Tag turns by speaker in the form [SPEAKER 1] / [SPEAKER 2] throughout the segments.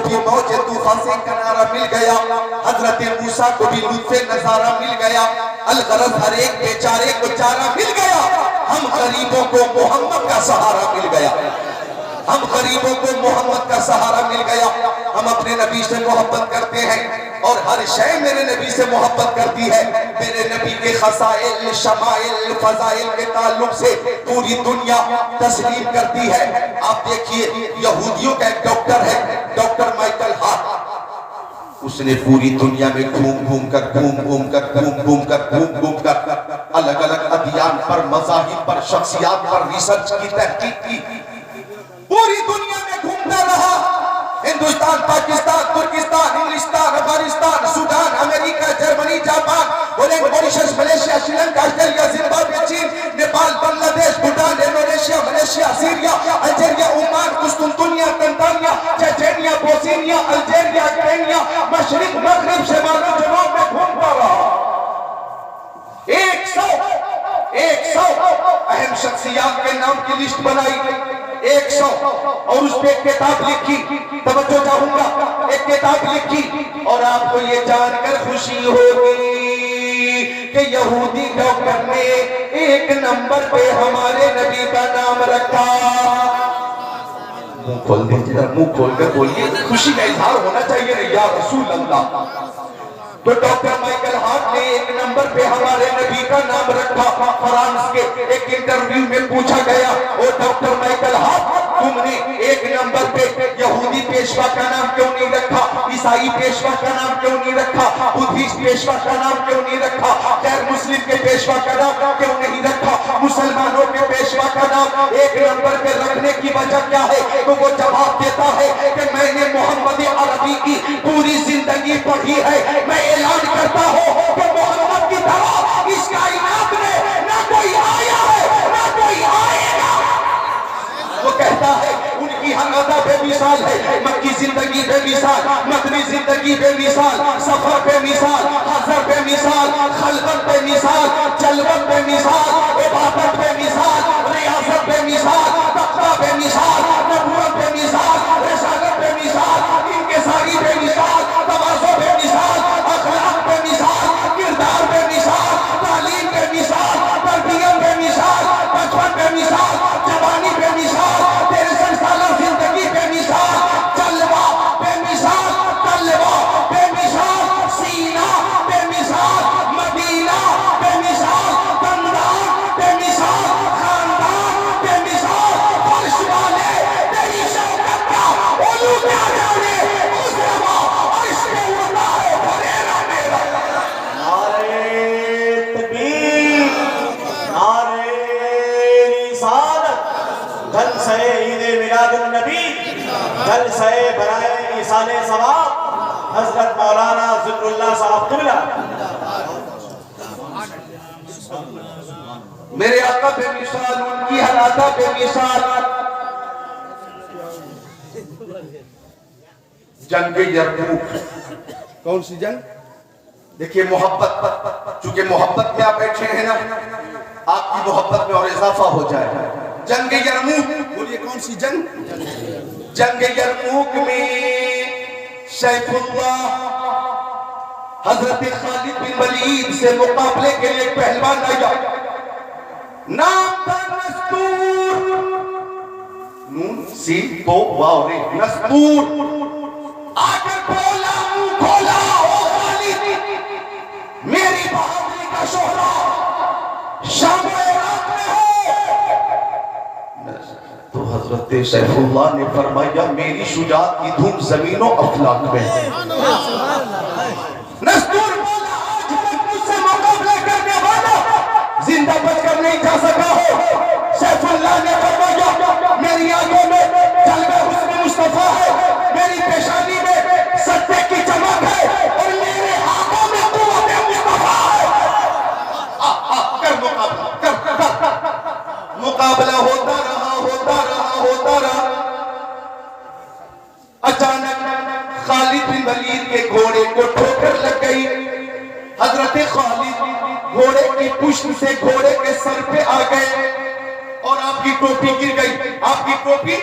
[SPEAKER 1] بھی موج طوفان سے کنارہ مل گیا، حضرت موسیٰ کو بھی لطف نظارہ مل گیا، الغرض ہر ایک بیچارے کو چارہ مل گیا، ہم غریبوں کو محمد کا سہارا مل گیا، ہم غریبوں کو محمد کا سہارا مل گیا۔ ہم اپنے نبی سے محبت کرتے ہیں اور ہر شے میرے نبی سے محبت کرتی ہے۔ میرے نبی کے خصائل، شمائل، فضائل کے تعلق سے پوری دنیا تسلیم کرتی ہے۔ آپ دیکھیے یہودیوں کا ایک ڈاکٹر ہے، ڈاکٹر مائیکل ہارٹ، اس نے پوری دنیا میں گھوم گھوم کر الگ الگ ادیان پر، مذاہب پر، شخصیات پر ریسرچ کی، تحقیق کی، پوری دنیا میں گھومتا رہا، ہندوستان، پاکستان، ترکستان، انگلستان، Afghanistan, Sudan, America, Germany, Japan, Mauritius, Malaysia, Sri Lanka, Australia, Zimbabwe, چین، Nepal, Bangladesh, Bhutan, Indonesia, Malaysia, Syria, Algeria, Oman, قسطنطنیہ، Tanzania, Chechnya, Bosnia, Algeria, Kenya, مشرق، مغرب، شمال و جنوب میں گھومتا رہا۔ 100 اہم شخصیات کے نام کی لسٹ بنائی، 100، اور اس پہ ایک کتاب لکھی، توجہ چاہوں گا، ایک کتاب لکھی، اور آپ کو یہ جان کر خوشی ہوگی کہ یہودی ڈاکٹر نے 1 نمبر پہ ہمارے نبی کا نام رکھا۔ منہ کھول دیجیے، منہ کھول کر بولیے، خوشی کا اظہار ہونا چاہیے، یا رسول اللہ۔ تو ڈاکٹر مائیکل ہارٹ نے 1 نمبر پہ ہمارے نبی کا نام رکھا۔ فرانس کے ایک انٹرویو میں پوچھا گیا، او ڈاکٹر مائیکل ہارٹ، تم نے 1 نمبر پہ یہودی پیشوا کا نام کیوں نہیں رکھا؟ عیسائی پیشوا کا نام کیوں نہیں رکھا؟ بدھسٹ پیشوا کا نام کیوں نہیں رکھا؟ غیر مسلم کے پیشوا کا نام کیوں نہیں رکھا؟ مسلمانوں کے پیشوا کا نام 1 نمبر پہ رکھنے کی وجہ کیا ہے؟ تو وہ جواب دیتا ہے کہ میں نے محمد عربی کی پوری زندگی پڑھی ہے، میں اعلان کرتا ہوں کہ محمد کی طرح اس کائنات میں نہ کوئی آیا ہے نہ کوئی آئے گا۔ وہ کہتا ہے ان کی حمادہ بے مثال ہے، مکی زندگی بے مثال، مدنی زندگی بے مثال، سفر بے مثال، حضر بے مثال، خلوت بے مثال، جلوت بے مثال، عبادت بے مثال، ریاضت بے مثال، تقویٰ بے مثال، نبوت بے مثال، رسالت بے مثال، انکساری بے مثال، تواضع بے مثال، اخلاق بے مثال، کردار بے مثال، تعلیم بے مثال، تربیت بے مثال، بچپن بے مثال، جوانی بے مثال، 63 سالہ زندگی بے مثال، جلوہ بے مثال، طلوہ بے مثال، سینہ بے مثال، مدینہ بے مثال، خاندان بے مثال، خاندان بے مثال، فرش والے تیری شوکت کا علو کیا جانے، اس روا عرش پہ اڑتا ہے بھریرا میرا۔
[SPEAKER 2] نعرہ تکبیر، نعرہ رسالت، جلسہ عید میلاد النبی، جلسہ برائے ایصال ثواب، حضرت مولانا ذکر اللہ صاحب قبلہ۔
[SPEAKER 1] میرے آقا بے مثال، ان کی حالاتہ بے مثال۔ جنگ یرموک، کون سی جنگ؟ دیکھیے محبت، چونکہ محبت میں آپ بیٹھے ہیں نا، آپ کی محبت میں اور اضافہ ہو جائے۔ جنگ یرموک، بولیے کون سی جنگ؟ جنگ یرموک میں سیف اللہ حضرت خالد بن ولید سے مقابلے کے لیے پہلوان آیا، نام تھا نستور، نون سین تو واو رے، نستور۔ آگر بولا منہ کھولا، او خالد، میری بہادری کا شہرہ شام و عراق میں ہو۔ تو حضرت سیف اللہ نے فرمایا میری شجاعت کی دھوم زمین و افلاک میں ہے۔ نستور بولا آج تک مجھ سے مقابلہ کرنے والا زندہ بچ کر نہیں جا سکا ہو۔ سیف اللہ نے فرمایا میری آنکھوں میں جلوہ حسن مصطفیٰ ہے، میری پیشانی میں سطح کی چمک ہے، اور میرے ہاتھوں میں قوت مصطفیٰ ہے۔ کر مقابلہ، کر مقابلہ ہوتا رہا۔ اچانک خالد بن ولید کے گھوڑے کو ٹھوکر لگ گئی۔ حضرت خالد گھوڑے کی پشت سے گھوڑے کے سر پہ آ گئے، اور آپ آپ کی ٹوپی گر گئی، آپ کی ٹوپی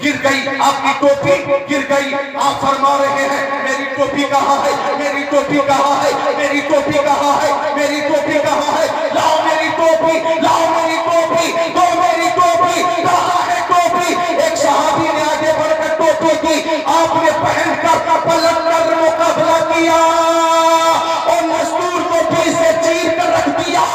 [SPEAKER 1] گر گئی، آپ کی ٹوپی گر گئی. آپ فرما رہے ہیں میری ٹوپی کہاں ہے، میری ٹوپی کہاں ہے، میری ٹوپی کہاں ہے، میری ٹوپی کہاں ہے، لاؤ میری ٹوپی، لاؤ میری ٹوپی، دو میری ٹوپی، کہاں ہے ٹوپی؟ ایک صحابی نے آگے بڑھ کر ٹوپی کی، آپ نے پہن کر پلٹ کر مقابلہ کیا اور مزدور ٹوپی سے چیر کر رکھ دیا.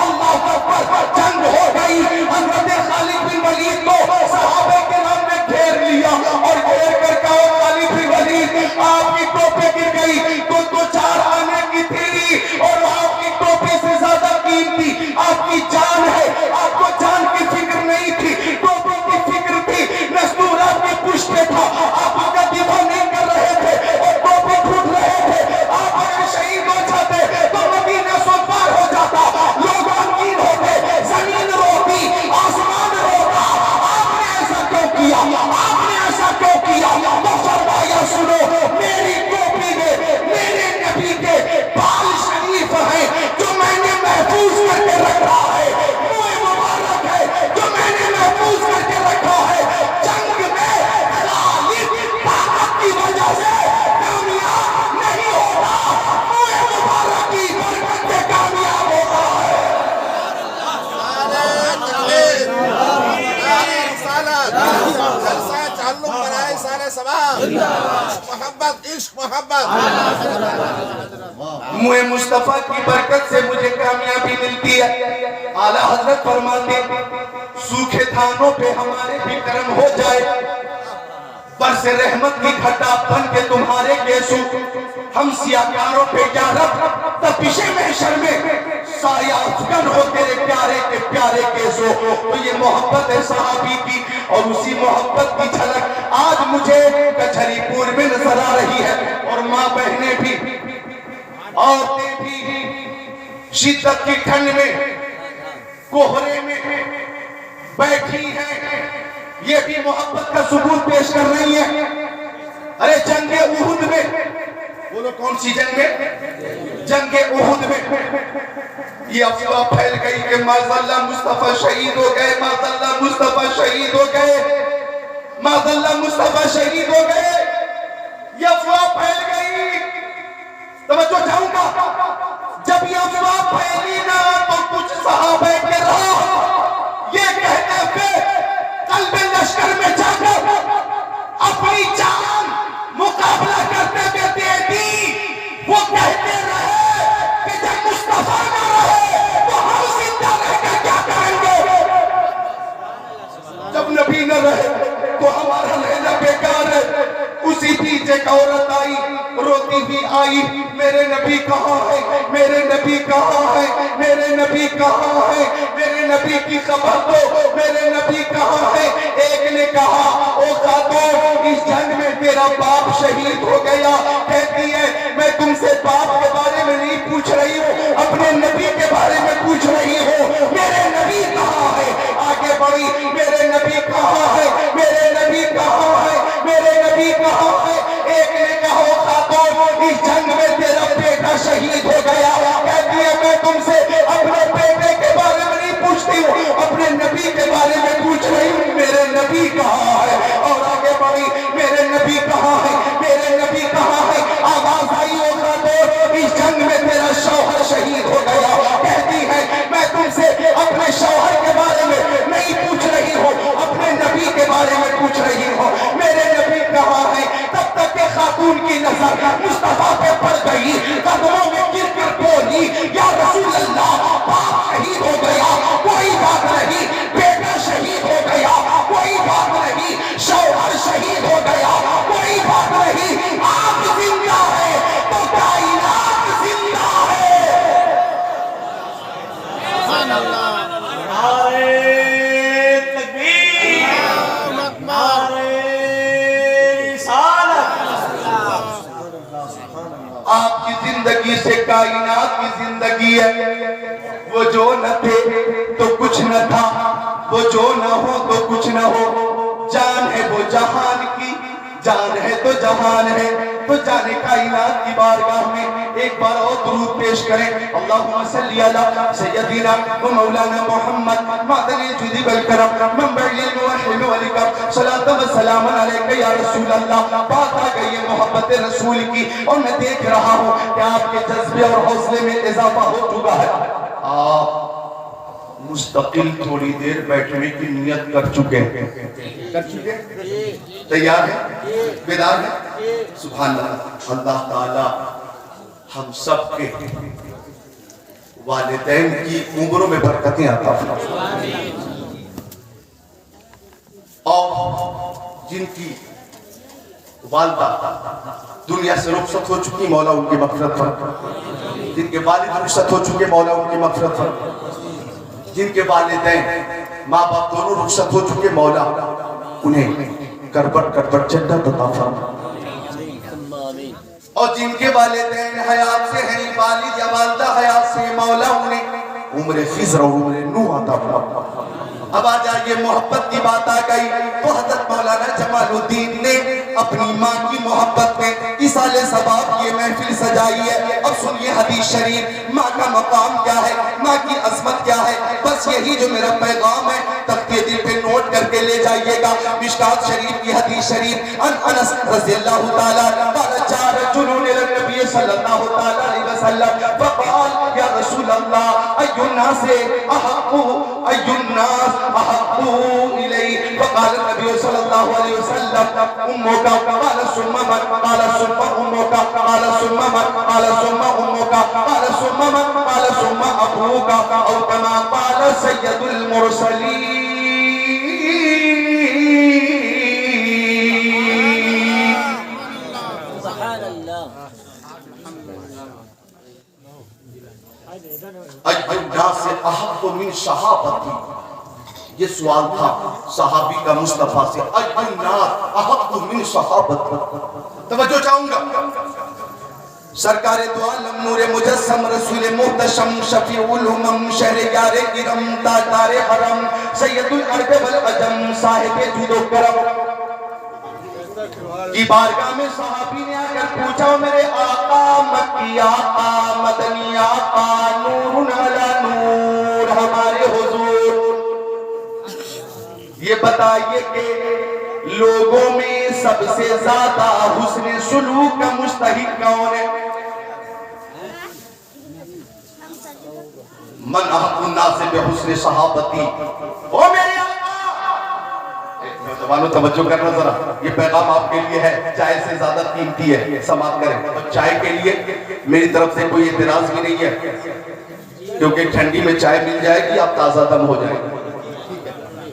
[SPEAKER 1] اللہ اکبر، جنگ ہو گئی. حضرت خالد بن ولید کو صحابہ کرام نے گھیر لیا اور گھیر کر کہا خالد بن ولید آپ کی ٹوپی گر گئی تو چار آنے کی تھی اور آپ کی ٹوپی سے زیادہ قیمتی آپ کی جان ہے. آپ کو جان کی فکر نہیں تھی، ٹوپی کی فکر تھی. مزدور آپ کی پشت پہ تھا، آپ کا دفاع نہیں کر رہے تھے اور ٹوپی ٹوٹ رہے تھے. آپ اگر شہید ہو جاتے تو مدینہ سوگوار ہو جاتا، لوگ غمگین ہوتے، زمین روتی، آسمان روتا. آپ نے ایسا کیوں کیا؟ آپ نے ایسا کیوں کیا؟ تو فرمایا سنو، میری ٹوپی میں میرے نبی کے بال شریف ہیں جو میں نے محفوظ کر کے رکھا ہے، منہ مبارک ہے جو میں نے محفوظ کر کے رکھا ہے. جنگ میں خالد طاقت کی وجہ سے کامیاب نہیں ہوتا، منہ مبارک کی برکت سے کامیاب ہوتا ہے.
[SPEAKER 3] جلسہ تعلق برائے سارے سباب، محبت، عشق، محبت.
[SPEAKER 1] منہ مصطفیٰ کی برکت سے مجھے کامیابی ملتی ہے. اعلیٰ حضرت فرماتے سوکھے تھانوں پہ ہمارے بھی کرم ہو جائے، برس رحمت کی گھٹا بن کے تمہارے گیسو. ہم سیاکاروں پہ یا رب تپش محشر میں سایہ افغن ہو تیرے پیارے کے پیارے گیسو. تو یہ محبت ہے صحابی کی اور اسی محبت کی جھلک آج مجھے کچھری پور میں نظر آ رہی ہے. اور ماں بہنیں بھی، عورتیں بھی شدت کی ٹھنڈ میں کوہرے میں بیٹھی ہیں، یہ بھی محبت کا ثبوت پیش کر رہی ہیں. ارے جنگ احد میں، بولو کون سی جنگ میں؟ جنگ احد میں یہ افواہ پھیل گئی کہ معاذاللہ مصطفیٰ شہید ہو گئے، معاذاللہ مصطفیٰ شہید ہو گئے، معاذاللہ مصطفیٰ شہید ہو گئے. یہ افواہ پھیل گئی. توجہ چاہوں گا، جب یہ افواہ پھیلی نا تو کچھ صحابہ کرام یہ کہتے ہوئے قلب لشکر میں جا کر اپنی جان مقابلہ کرتے ہوئے دے دی. وہ کہتے رہے کہ جب مصطفیٰ نہ رہے تو ہم زندہ رہ کر کیا کریں گے، جب نبی نہ رہے تو ہمارا رہنا بیکار ہے. اسی بیچ ایک عورت آئی، روتی بھی آئی، میرے نبی کہاں ہے، میرے نبی کہاں ہے، میرے نبی کہاں ہے، میرے نبی کی خبر دو، میرے نبی کہاں ہے. ایک نے کہا او خاتون اس جنگ میں تیرا باپ شہید ہو گیا. کہتی ہے میں تم سے باپ کے بارے میں نہیں پوچھ رہی ہوں، اپنے نبی کے بارے میں پوچھ رہی ہوں، میرے نبی کہاں ہے. آگے بڑھی، میرے نبی کہاں ہے، میرے نبی کہاں ہے، میرے نبی کہاں ہے. ایک نے کہا او خاتون اس جنگ میں تیرا بیٹا شہید ہو گیا. کہتی ہے میں تم سے اپنے بیٹے کے بارے میں نہیں پوچھتی ہوں، اپنے نبی کے بارے میں پوچھ رہی ہوں، میرے نبی کہاں ہے. اور آگے بڑھی، میرے نبی کہاں ہے، میرے نبی کہاں ہے. آواز آئی او خاتون اس جنگ میں تیرا شوہر شہید ہو گیا. کہتی ہے میں تم سے اپنے شوہر کے بارے میں نہیں پوچھ رہی ہوں، اپنے نبی کے بارے میں پوچھ رہی ہوں، میرے نبی کہاں ہے. تب تک کہ خاتون کی نظر مصطفیٰ پہ پڑ گئی، قدموں میں گر کر بولی یا رسول اللہ باپ شہید ہو گیا کوئی بات نہیں، بیٹا شہید ہو گیا کوئی بات نہیں، شوہر شہید ہو گیا کوئی بات نہیں، آپ زندہ ہے تو کائنات زندہ ہے.
[SPEAKER 2] نعرہ تکبیر، نعرہ رسالت.
[SPEAKER 1] آپ کی زندگی سے کائنات کی زندگی ہے. وہ جو نہ تھے تو کچھ نہ تھا، وہ جو نہ ہو تو کچھ نہ ہو. جان ہے وہ جہان کی، جان ہے تو جہان ہے تو جانے کائنات کی بارگاہ میں ایک بار اور درود پیش کریں اللہم صلی علی سیدنا و مولانا محمد معدن الجود والکرم منبع العلم والحلم والکرم صلاۃ و سلام علیکہ یا رسول اللہ. بات آ گئی ہے محبت رسول کی اور میں دیکھ رہا ہوں کہ آپ کے جذبے اور حوصلے میں اضافہ ہو چکا ہے. آپ مستقل تھوڑی دیر بیٹھنے کی نیت کر چکے ہیں. تیار ہے؟ بیدار ہے؟ سبحان اللہ. اللہ تعالی ہم سب کے والدین کی عمروں میں برکتیں عطا فرمائے اور جن کی والدہ دنیا سے رخصت ہو چکی مولا ان کی مغفرت فرمائے. جن کے والد رخصت ہو چکے مولا ان کی مغفرت فرمائے. جن کے والدین ماں باپ دونوں رخصت ہو چکے مولا انہیں کربٹ کربٹ جنت عطا فرمائے. اور جن کے والدین حیات سے ہیں والد یا والدہ حیات سے مولا انہیں عمر خضر اور عمر نوح عطا فرمائے. اب آ جائیے محبت کی بات آ گئی تو حضرت مولانا جمال الدین نے اپنی ماں کی محبت میں اصال ثواب یہ محفل سجائی ہے. اب سنیے حدیث شریف ماں کا مقام کیا ہے, ماں کی عظمت کیا ہے. بس یہی جو میرا پیغام ہے تختے دل پہ نوٹ کر کے لے جائیے گا. مشکات شریف کی حدیث شریف انس رضی اللہ تعالیٰ قال جاء رجل الى النبي صلی اللہ تعالیٰ علیہ وسلم فقال یا رسول اللہ ای الناس احق الی. فقال النبی صلی اللہ علیہ وسلم امک قال ثم من قال ثم امک قال ثم من قال ثم امک قال ثم من قال ثم ابوک او کما قال سید المرسلین. الناس احق من صحابتی, یہ سوال تھا صحابی کا مصطفیٰ سے. الناس احق من صحابتی. توجہ چاہوں گا سرکار دو عالم نور مجسم رسول محتشم شفیع الامم شہر یار کرم تاجدار حرم سید العرب والعجم صاحب جود و کرم کی بارگاہ میں صحابی نے آ کر پوچھا میرے آقا مکی آقا مدنی آقا نور علی نور ہمارے حضور یہ بتائیے کہ لوگوں میں سب سے زیادہ حسن سلوک کا مستحق کون ہے؟ من احق الناس بحسن صحابتی. او میرے نوجوانوں توجہ کرنا ذرا, یہ پیغام آپ کے لیے ہے, چائے سے زیادہ قیمتی ہے, سماعت کریں. اور چائے کے لیے میری طرف سے کوئی اعتراض بھی نہیں ہے کیونکہ ٹھنڈی میں چائے مل جائے گی آپ تازہ دم ہو جائیں گے.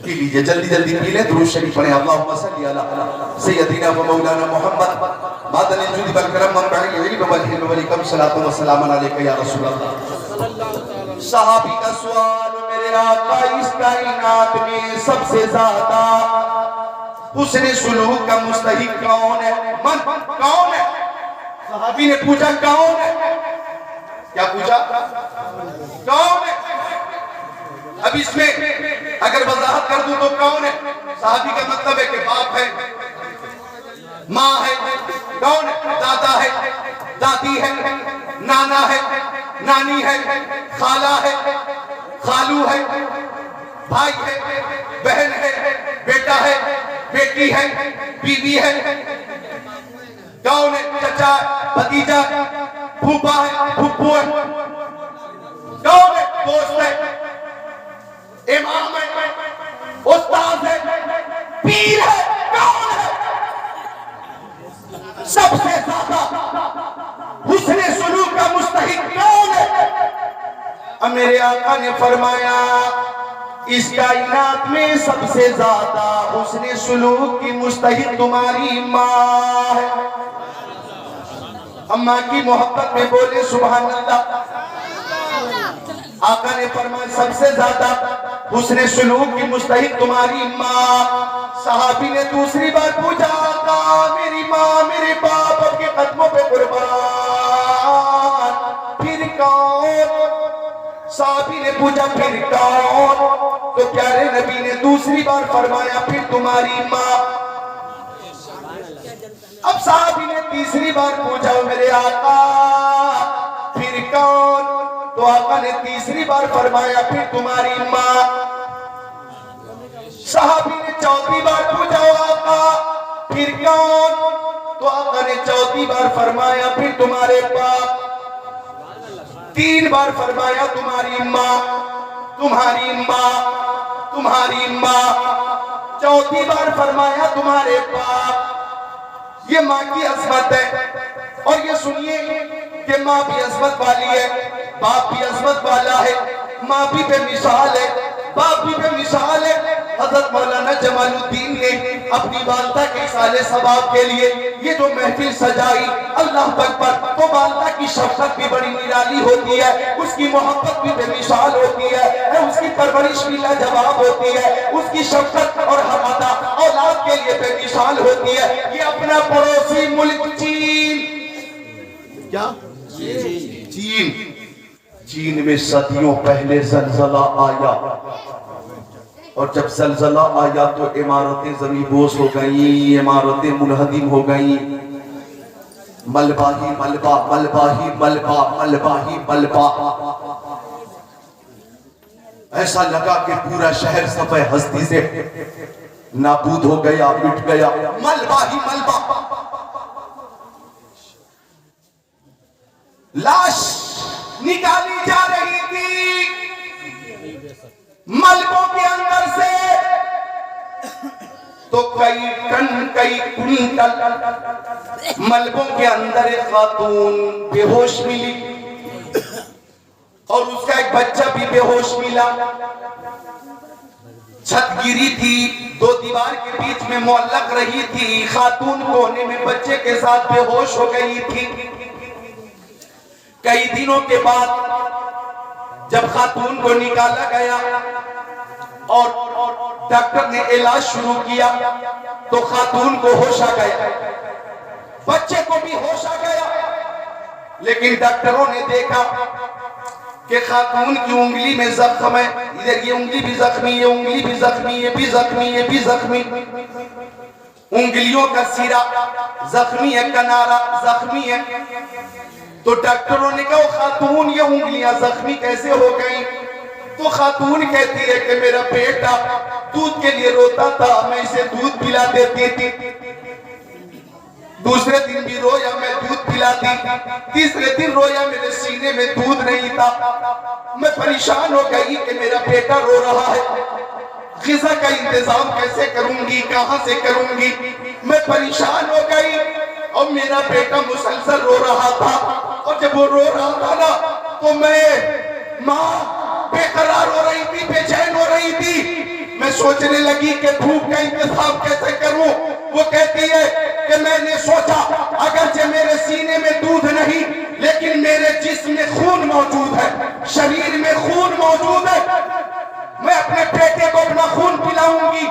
[SPEAKER 1] پی لیجئے, جلدی جلدی پی لیں. درود شریف پڑھیں اللہم صلی علی سیدنا و مولانا محمد معدن الجود والکرم منبع العلم والحلم والکرم صلاۃ و سلام علیکہ یا رسول اللہ. صحابی کا سوال میرے آقا اس کائنات میں سب سے زیادہ حسن سلوک کا مستحق کون ہے؟ من کون ہے؟ صحابی نے پوچھا کون ہے؟ کیا پوچھا؟ کون ہے؟ اب اس میں اگر وضاحت کر دوں تو کون ہے؟ صحابی کا مطلب ہے کہ باپ ہے, ماں ہے, کون ہے؟ دادا ہے, دادی ہے, نانا ہے, نانی ہے, خالہ ہے, خالو ہے, بھائی ہے, بہن ہے, بیٹا ہے, بیٹی ہے, بیوی ہے, کون ہے؟ چچا, بھتیجا, پھوپا ہے, پھپھو ہے, کون ہے؟ دوست ہے, امام ہے, استاد ہے, پیر ہے, کون ہے؟ سب سے زیادہ حسن سلوک کا مستحق کون ہے؟ اب میرے آقا نے فرمایا اس کائنات میں سب سے زیادہ حسن سلوک کی مستحق تمہاری ماں ہے. اماں کی محبت میں بولے سبحان اللہ. آقا نے فرمایا سب سے زیادہ حسن سلوک کی مستحق تمہاری ماں. صحابی نے دوسری بار پوچھا آقا میری ماں میرے باپ اب کے قدموں پہ قربان, پھر کون؟ صحابی نے پوچھا پھر کون؟ تو پیارے نبی نے دوسری بار فرمایا پھر تمہاری ماں. اب صحابی نے تیسری بار پوچھا میرے آقا پھر کون؟ تو آقا نے تیسری بار فرمایا پھر تمہاری ماں۔ صحابی نے چوتھی بار پوچھا آقا پھر کون؟ تو آقا نے چوتھی بار فرمایا پھر تمہارے باپ۔ تین بار فرمایا تمہاری ماں، تمہاری ماں، تمہاری ماں۔ چوتھی بار فرمایا تمہارے باپ۔ یہ ماں کی عظمت ہے، اور یہ سنیے کہ ماں بھی عظمت والی ہے، باپ بھی عظمت والا ہے، ماں بھی بے مثال ہے، باپ بھی بے مثال ہے۔ حضرت مولانا جمال الدین نے اپنی والدہ کے سال ثواب کے لیے یہ جو محفل سجائی، اللہ اکبر، تو والدہ کی شفقت بھی بڑی نرالی ہوتی ہے، اس کی محبت بھی بے مثال ہوتی ہے، اس کی پرورش بھی لاجواب ہوتی ہے، اس کی شفقت اور حمادہ اولاد کے لیے بے مثال ہوتی ہے۔ یہ اپنا پڑوسی ملک چین، کیا؟ چین میں صدیوں پہلے زلزلہ آیا، اور جب زلزلہ آیا تو عمارتیں زمین بوس ہو گئیں، عمارتیں منہدم ہو گئیں، ملبہ ہی ملبہ، ملبہ ہی ملبہ، ملبہ ہی ملبہ۔ ایسا لگا کہ پورا شہر صفحہ ہستی سے نابود ہو گیا، مٹ گیا، ملبہ ہی ملبہ۔ لاش نکالی جا رہی تھی ملبوں کے اندر سے، تو کئی ٹن کئی کنٹل ملبوں کے اندر ایک خاتون بے ہوش ملی، اور اس کا ایک بچہ بھی بے ہوش ملا۔ چھت گری تھی، دو دیوار کے بیچ میں معلق رہی تھی، خاتون کونے میں بچے کے ساتھ بے ہوش ہو گئی تھی۔ کئی دنوں کے بعد جب خاتون کو نکالا گیا اور ڈاکٹر نے علاج شروع کیا تو خاتون کو ہوش آ گیا، بچے کو بھی ہوش آ گیا، لیکن ڈاکٹروں نے دیکھا کہ خاتون کی انگلی میں زخم ہے، ادھر یہ انگلی بھی زخمی ہے، انگلی بھی زخمی ہے، بھی زخمی ہے، بھی زخمی، انگلیوں کا سرا زخمی ہے، کنارہ زخمی ہے۔ تو ڈاکٹروں نے کہا خاتون یہ انگلیاں زخمی کیسے ہو گئیں؟ تو خاتون کہتی ہے کہ میرا بیٹا دودھ کے لیے روتا تھا، میں اسے دودھ پلا دیتی تھی، دوسرے دن بھی رویا میں دودھ پلاتی، تیسرے دن رویا میرے سینے میں دودھ نہیں تھا، میں پریشان ہو گئی کہ میرا بیٹا رو رہا ہے، غذا کا انتظام کیسے کروں گی، کہاں سے کروں گی؟ میں پریشان ہو گئی، اور میرا بیٹا مسلسل رو رہا تھا، اور جب وہ رو رہا تھا نا تو ماں بے قرار ہو رہی تھی، بے چین ہو رہی تھی۔ میں سوچنے لگی کہ بھوک کا انتظام کیسے کروں۔ وہ کہتی ہے کہ میں نے سوچا اگرچہ میرے سینے میں دودھ نہیں لیکن میرے جسم میں خون موجود ہے، شریر میں خون موجود ہے، میں اپنے بیٹے کو اپنا خون پلاؤں گی۔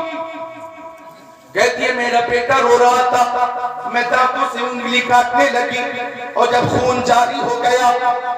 [SPEAKER 1] کہتی ہے میرا بیٹا رو رہا تھا، میں دانتوں سے انگلی کاٹنے لگی، اور جب خون جاری ہو گیا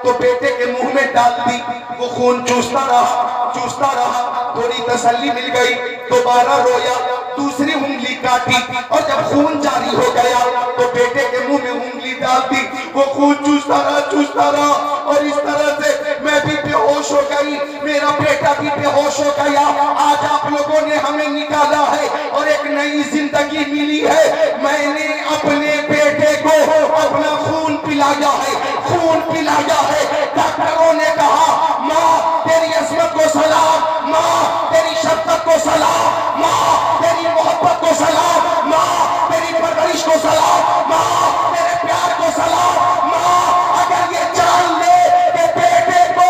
[SPEAKER 1] تو بیٹے کے منہ میں ڈال دی، وہ خون چوستا رہا، تھوڑی تسلی مل گئی، دوبارہ رویا، دوسری انگلی کاٹی، اور جب خون جاری ہو گیا تو بیٹے کے منہ میں انگلی ڈال دی، وہ خون چوستا رہا، اور اس طرح سے میں بھی بے ہوش ہو گئی، میرا بیٹا بھی بے ہوش ہو گیا۔ آج آپ لوگوں نے ہمیں نکالا ہے اور ایک نئی زندگی ملی ہے، میں نے اپنے بیٹے کو اپنا خون پلایا ہے، خون پلایا ہے۔ ڈاکٹروں نے کہا ماں تیری عظمت کو سلام، ماں تیری شفقت کو سلام، ماں تیری محبت کو سلام، ماں تیری پرورش کو سلام، ماں تیرے پیار کو سلام۔ ماں اگر یہ جان لے کہ بیٹے کو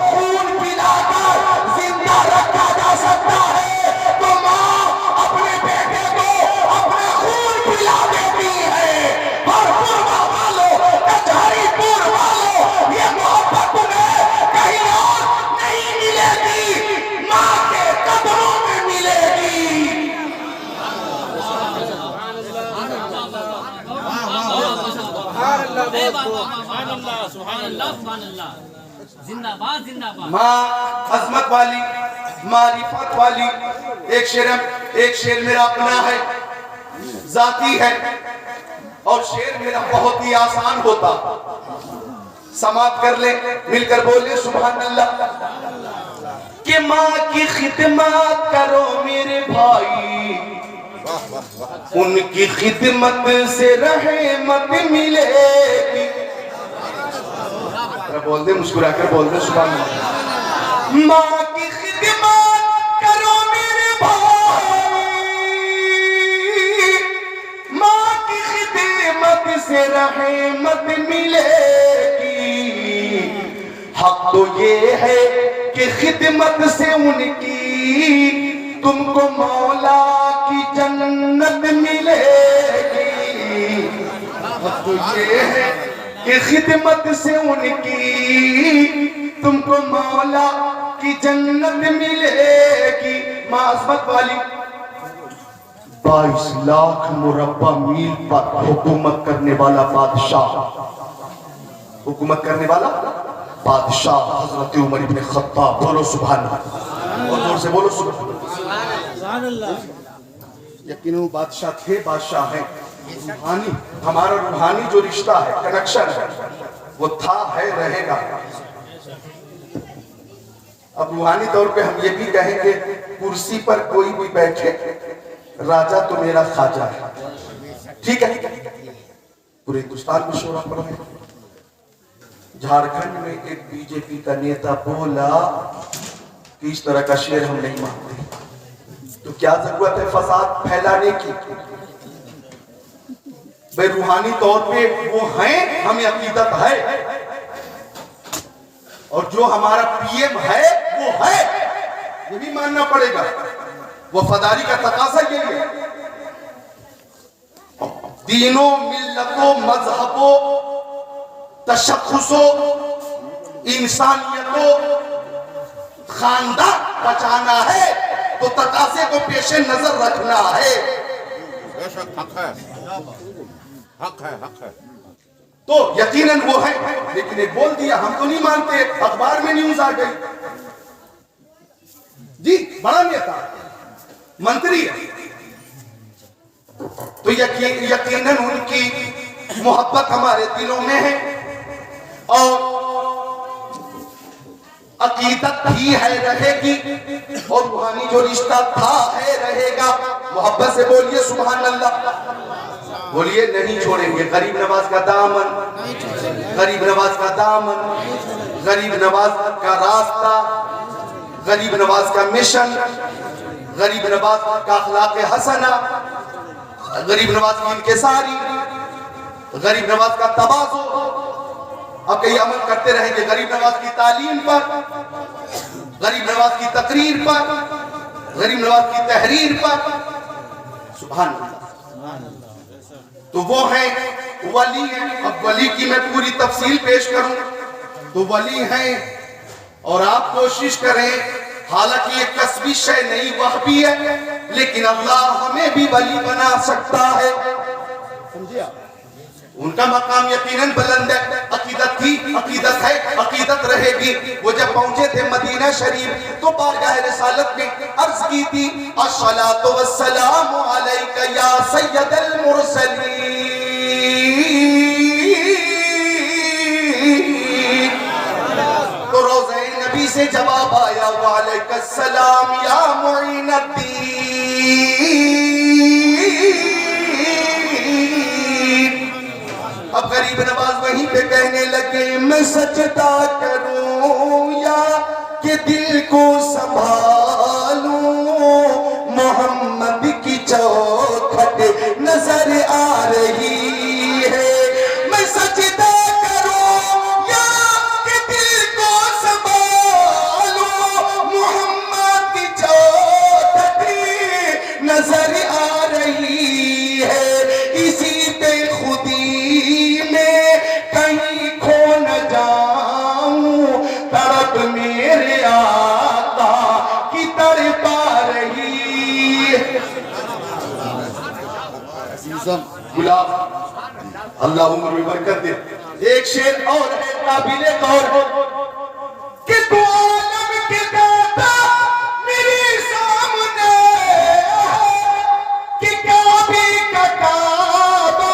[SPEAKER 1] خون پلا کر زندہ رکھا جا سکتا ہے تو ماں اپنے بیٹے کو اپنا خون پلا دیتی ہے۔ اور پوروا والوں، کچہری پور والوں، یہ محبت تمہیں کہیں اور نہیں ملے گی، ماں کے قدموں میں ملے گی۔ ماں عظمت والی، معرفت والی۔ ایک شعر میرا اپنا ہے، ذاتی ہے، اور شعر میرا بہت ہی آسان ہوتا. سماعت کر لیں, مل کر بولے سبحان اللہ. کہ ماں کی خدمت کرو میرے بھائی, ان کی خدمت سے رحمت ملے گی. بول دیں, مسکرا کر بول دیں سبحان اللہ. ماں کی خدمت کرو میرے بھائی, ماں کی خدمت سے رحمت ملے گی. حق تو یہ ہے کہ خدمت سے ان کی تم کو مولا کی جنت ملے گی. حق تو یہ ہے کہ خدمت سے ان کی تم کو مولا کی جنت ملے گی. ماں عظمت والی 22 لاکھ مربع میل پر حکومت کرنے والا بادشاہ, حکومت کرنے والا بادشاہ حضرت عمر ابن خطاب. بولو سبحان اللہ, اور زور سے بولو سبحان اللہ. یقیناً وہ بادشاہ تھے, بادشاہ ہیں. روحانی, ہمارا روحانی جو رشتہ ہے, کنیکشن ہے, وہ تھا, ہے, رہے گا. اب روحانی طور پہ ہم یہ بھی کہیں کہ کرسی پر کوئی بھی بیٹھے, راجہ تو میرا خواجہ ہے. ٹھیک ہے, پورے ہندوستان میں شورا پڑ رہے. جھارکھنڈ میں ایک بی جے پی کا نیتا بولا کہ اس طرح کا شعر ہم نہیں مانتے. تو کیا ضرورت ہے فساد پھیلانے کی؟ بھئی روحانی طور پہ وہ ہیں, ہمیں عقیدت ہے, اور جو ہمارا پی ایم ہے وہ ہے, یہ بھی ماننا پڑے گا. وفاداری کا تقاضا یہ ہے. دینوں, ملتوں, مذہبوں, تشخصوں, انسانیتوں, خاندان بچانا ہے تو تقاضے کو پیش نظر رکھنا ہے.
[SPEAKER 3] بے شک حق ہے, حق ہے, حق ہے.
[SPEAKER 1] تو یقیناً وہ ہے, لیکن ایک بول دیا ہم تو نہیں مانتے, اخبار میں نیوز آ گئی. جی بڑا نیتا, منتری ہے, تو یقیناً ان کی محبت ہمارے دلوں میں ہے, اور عقیدت بھی ہے, رہے گی, اور روحانی جو رشتہ تھا ہے, رہے گا. محبت سے بولیے سبحان اللہ. بولیے نہیں چھوڑیں گے. غریب نواز کا دامن, غریب نواز کا دامن, غریب نواز کا راستہ, غریب نواز کا مشن, غریب نواز کا اخلاق حسنہ, غریب نواز کی انکساری, غریب نواز کا تواضع. اب کئی عمل کرتے رہیں گے غریب نواز کی تعلیم پر, غریب نواز کی تقریر پر, غریب نواز کی تحریر پر. سبحان اللہ. تو وہ ہیں ولی ہیں. اب ولی کی میں پوری تفصیل پیش کروں تو ولی ہیں, اور آپ کوشش کریں, حالانکہ یہ کسبی شے نہیں, وہ بھی ہے, لیکن اللہ ہمیں بھی ولی بنا سکتا ہے. سمجھے آپ؟ ان کا مقام یقیناً بلند ہے. عقیدت تھی, عقیدت ہے, عقیدت رہے گی. وہ جب پہنچے تھے مدینہ شریف تو بارگاہ رسالت میں عرض کی تھی, الصلاۃ والسلام علیک یا سید المرسلین. تو روضہ نبی سے جواب آیا, وعلیک السلام یا معین الدین. اب غریب نواز وہیں پہ کہنے لگے, میں سجدہ کروں یا کہ دل کو سنبھالوں, محمد کی چوکھٹ نظر آ رہی ہے. میں سجدہ کروں یا کہ دل کو سنبھالوں, محمد کی چوکھٹ نظر آ رہی ہے. اسی پہ خودی میں کہیں کھو نہ جاؤں, تڑپ میرے آقا کی تڑپا رہی ہے. گلاب اللہ عمر میں برکت دے. ایک شعر اور ہے قابل غور, کہ تو عالم کے داتا میرے سامنے ہے, کہ کعبے کا کعبہ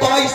[SPEAKER 4] 22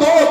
[SPEAKER 4] 2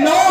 [SPEAKER 4] 9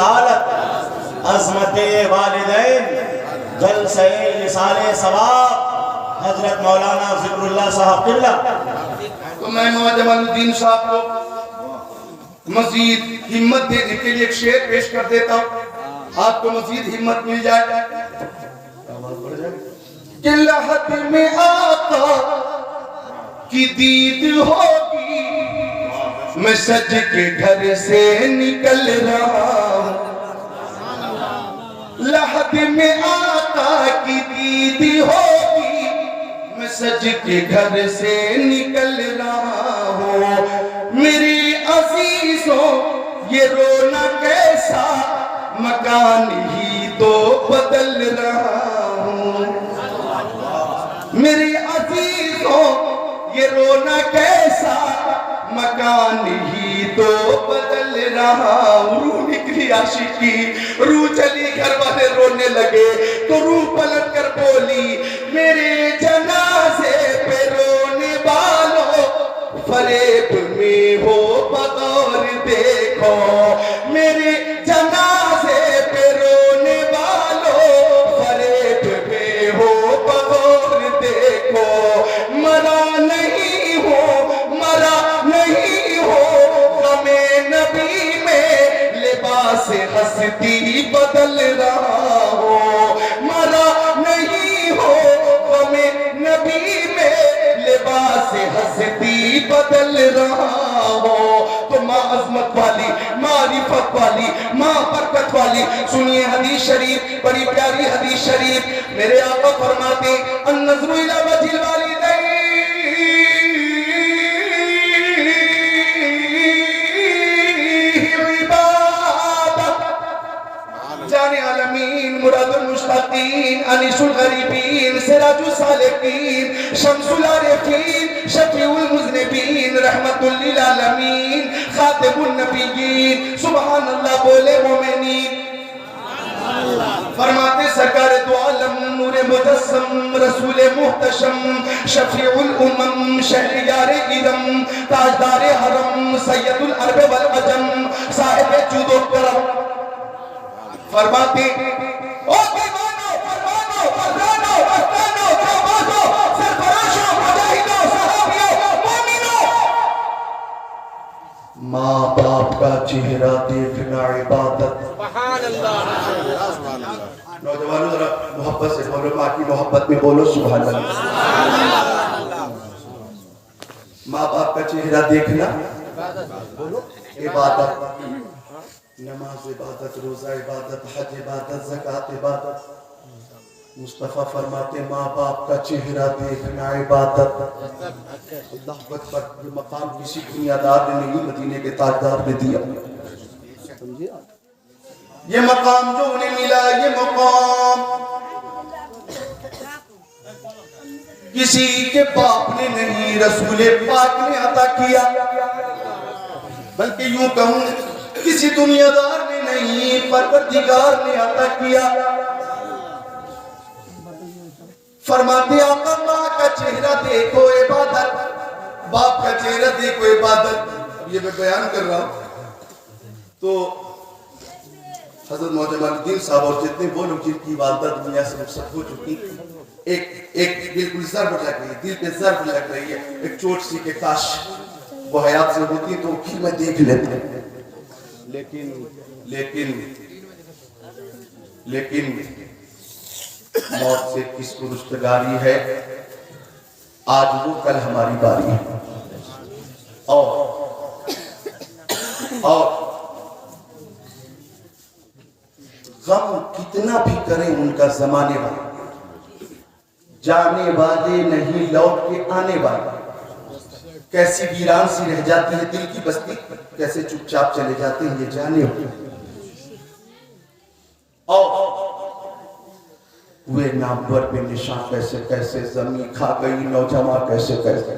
[SPEAKER 2] رسالت، عظمت والدین، جلسہ اصال ثواب حضرت مولانا ذکر اللہ صاحب قبلہ۔
[SPEAKER 4] تو میں جمال الدین صاحب کو مزید ہمت دینے کے لیے ایک شعر پیش کر دیتا ہوں، آپ کو مزید ہمت مل جائے۔ کہ لحد میں آقا کی دید ہوگی، میں سج کے گھر سے نکل رہا ہوں، لحد میں آقا کی دید ہوگی، میں سج کے گھر سے نکل رہا ہوں، میری عزیزوں یہ رونا کیسا، مکان ہی تو بدل رہا ہوں، میری عزیزوں یہ رونا کیسا، مکان ہی تو بدل رہا ہوں۔ روح نکلی عاشقی، روح چلی، گھر والے رونے لگے تو روح پلٹ کر بولی، میرے جنازے پہ رونے والوں، فریب میں ہو بغور دیکھو، میرے جنازے پہ رونے والوں، فریب میں ہو بغور دیکھو، مرا نہیں ہو، مرا نہیں ہو، غم نبی میں لباس ہستی بدل رہا ہو، مرا نہیں ہو، غم نبی میں لباس ہستی بدل رہا ہو۔ تو ماں عظمت والی، معرفت والی، ماں برکت والی، سنیے حدیث شریف، بڑی پیاری حدیث شریف، میرے آقا فرماتے النظر الی وجہ الوالدین جان عالمین، مراد المشتاقین، انیس الغریبین، سراج السالکین، شمس العارفین، شفیع المذنبین، رحمت للعالمین، خاتم النبیین، سبحان اللہ بولے مومنین۔ فرماتے سرکار دو عالم، نور مجسم، رسول محتشم، شفیع الامم، شہریار ارم، تاجدار حرم، سید العرب والعجم، صاحب جود و کرم، فرماتے او بیمانو، فرمانو، فرزانو، فرزانو، جوابو، سرفراشو، مجاہدو، صحابیو، مومنو، ماں باپ کا چہرہ دیکھنا عبادت۔
[SPEAKER 3] سبحان اللہ،
[SPEAKER 4] نوجوانوں ذرا محبت سے بولو، ماں کی محبت میں بولو سبحان اللہ۔ ماں باپ کا چہرہ دیکھنا عبادت، نماز عبادت، روزہ عبادت، حج عبادت، زکوٰۃ عبادت۔ مصطفیٰ فرماتے ماں باپ کا چہرہ دیکھنا عبادت۔ اللہ اکبر، یہ مقام کسی دنیا دار نے نہیں، مدینے کے تاجدار نے دیا۔ یہ مقام جو انہیں ملا، یہ مقام کسی کے باپ نے نہیں، رسول پاک نے عطا کیا، بلکہ یوں کہوں کسی دنیا دار نے نہیں، پروردگار نے عطا کیا۔ فرماتے آقا ماں کا چہرہ دیکھو عبادت، باپ کا چہرہ دیکھو عبادت۔ یہ میں بیان کر رہا ہوں تو حضرت جمال الدین صاحب اور جتنے وہ لوگ جن کی والدہ دنیا سے رخصت ہو چکی، ایک بالکل ضرب لگ رہی ہے، دل پہ ضرب لگ رہی ہے، ایک چوٹ سی کہ کاش وہ حیات سے ہوتی تو پھر میں دیکھ لیتا، لیکن موت سے کس کو رشتگاری ہے، آج وہ کل ہماری باری ہے۔ اور غم کتنا بھی کریں ان کا زمانے والے، جانے والے نہیں لوٹ کے آنے والے، کیسی ویران سی رہ جاتی ہے دل کی بستی، کیسے چپ چاپ چلے جاتے ہیں یہ جانے ہوئے۔ ہوئے نامور پہ نشان کیسے کیسے، زمین کھا گئی نوجوان کیسے کیسے،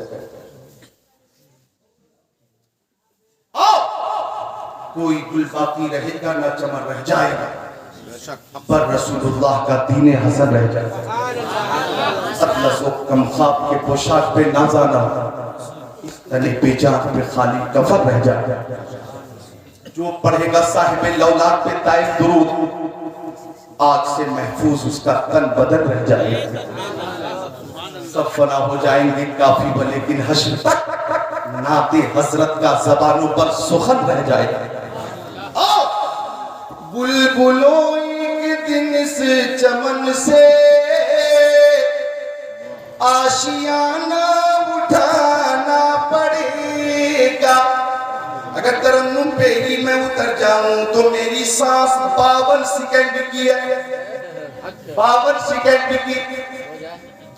[SPEAKER 4] کوئی گل باقی رہے گا نہ چمن رہ جائے گا، پر رسول اللہ کا دین حسن رہ جائے گا۔ اطلس و کم خواب کے پوشاک پہ نازانہ، تنے پہ جان پہ خالی کفر رہ جائے گا۔ جو پڑھے گا صاحب لولاک پہ طائف درود آگ سے محفوظ اس کا تن بدن رہ جائے سب فنا ہو جائیں گے کافی لیکن حشر تک نعت حضرت کا زبانوں پر سخن رہ جائے گا بلبلوں ایک دن سے چمن سے آشیانہ اٹھانا پڑے گا اگر ترنم پہ ہی میں اتر جاؤں تو میری سانس 52 سیکنڈ کی ہے 52 سیکنڈ کی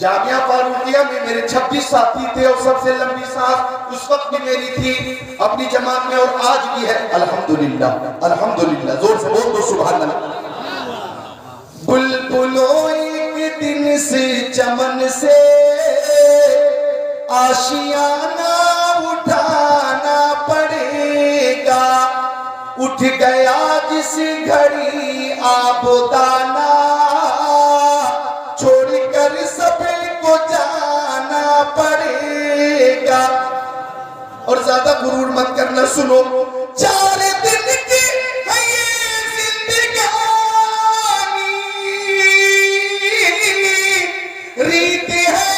[SPEAKER 4] جامعہ فاروقیہ میں میرے 26 ساتھی تھے اور سب سے لمبی سانس اس وقت بھی میری تھی اپنی جماعت میں اور آج بھی ہے الحمدللہ الحمدللہ زور سے بول دو سبحان اللہ بلبلوں ایک دن سے چمن سے آشیانہ اٹھانا پڑے گا اٹھ گیا جس گھڑی آب و دانا چھوڑ کر سب کو جانا پڑے گا اور زیادہ غرور مت کرنا سنو 4 دن کی ہے یہ زندگانی ریت ہے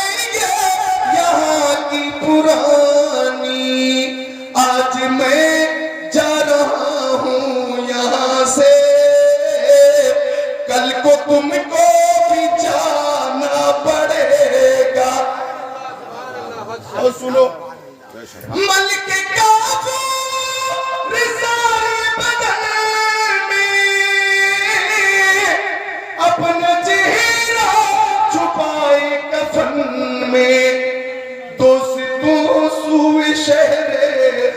[SPEAKER 4] یہاں کی پرانی آج میں جا رہا ہوں یہاں سے کل کو تم کو بھی جانا پڑے گا اور سنو ملک کعبہ رضائے بدن میں اپنا چہرہ چھپائے کفن میں دوستوں سوئے شہر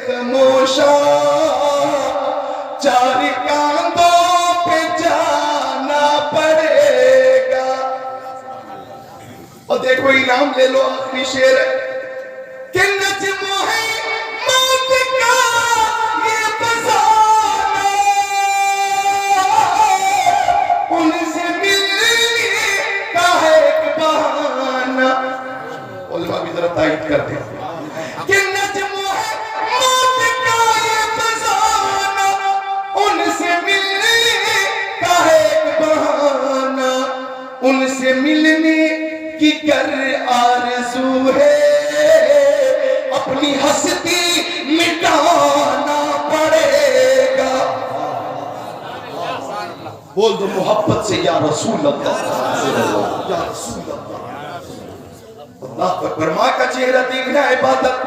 [SPEAKER 4] خاموشا 4 کاندھوں پہ جانا پڑے گا اور دیکھو انعام لے لو آخری شعر ہے کہ نجم ہے موت کا یہ فسانہ ان سے ملنے کا ہے ایک بہانہ علماء بھی ذرا تائید کر دیں کہ نجم ہے موت کا یہ فسانہ ان سے ملنے کا ہے ایک بہانہ ان سے ملنے کی کر آرزو ہے اپنی ہستی مٹانا پڑے گا بول دو محبت سے یا رسول اللہ یا رسول اللہ اللہ اکبر ماں کا چہرہ دیکھنا عبادت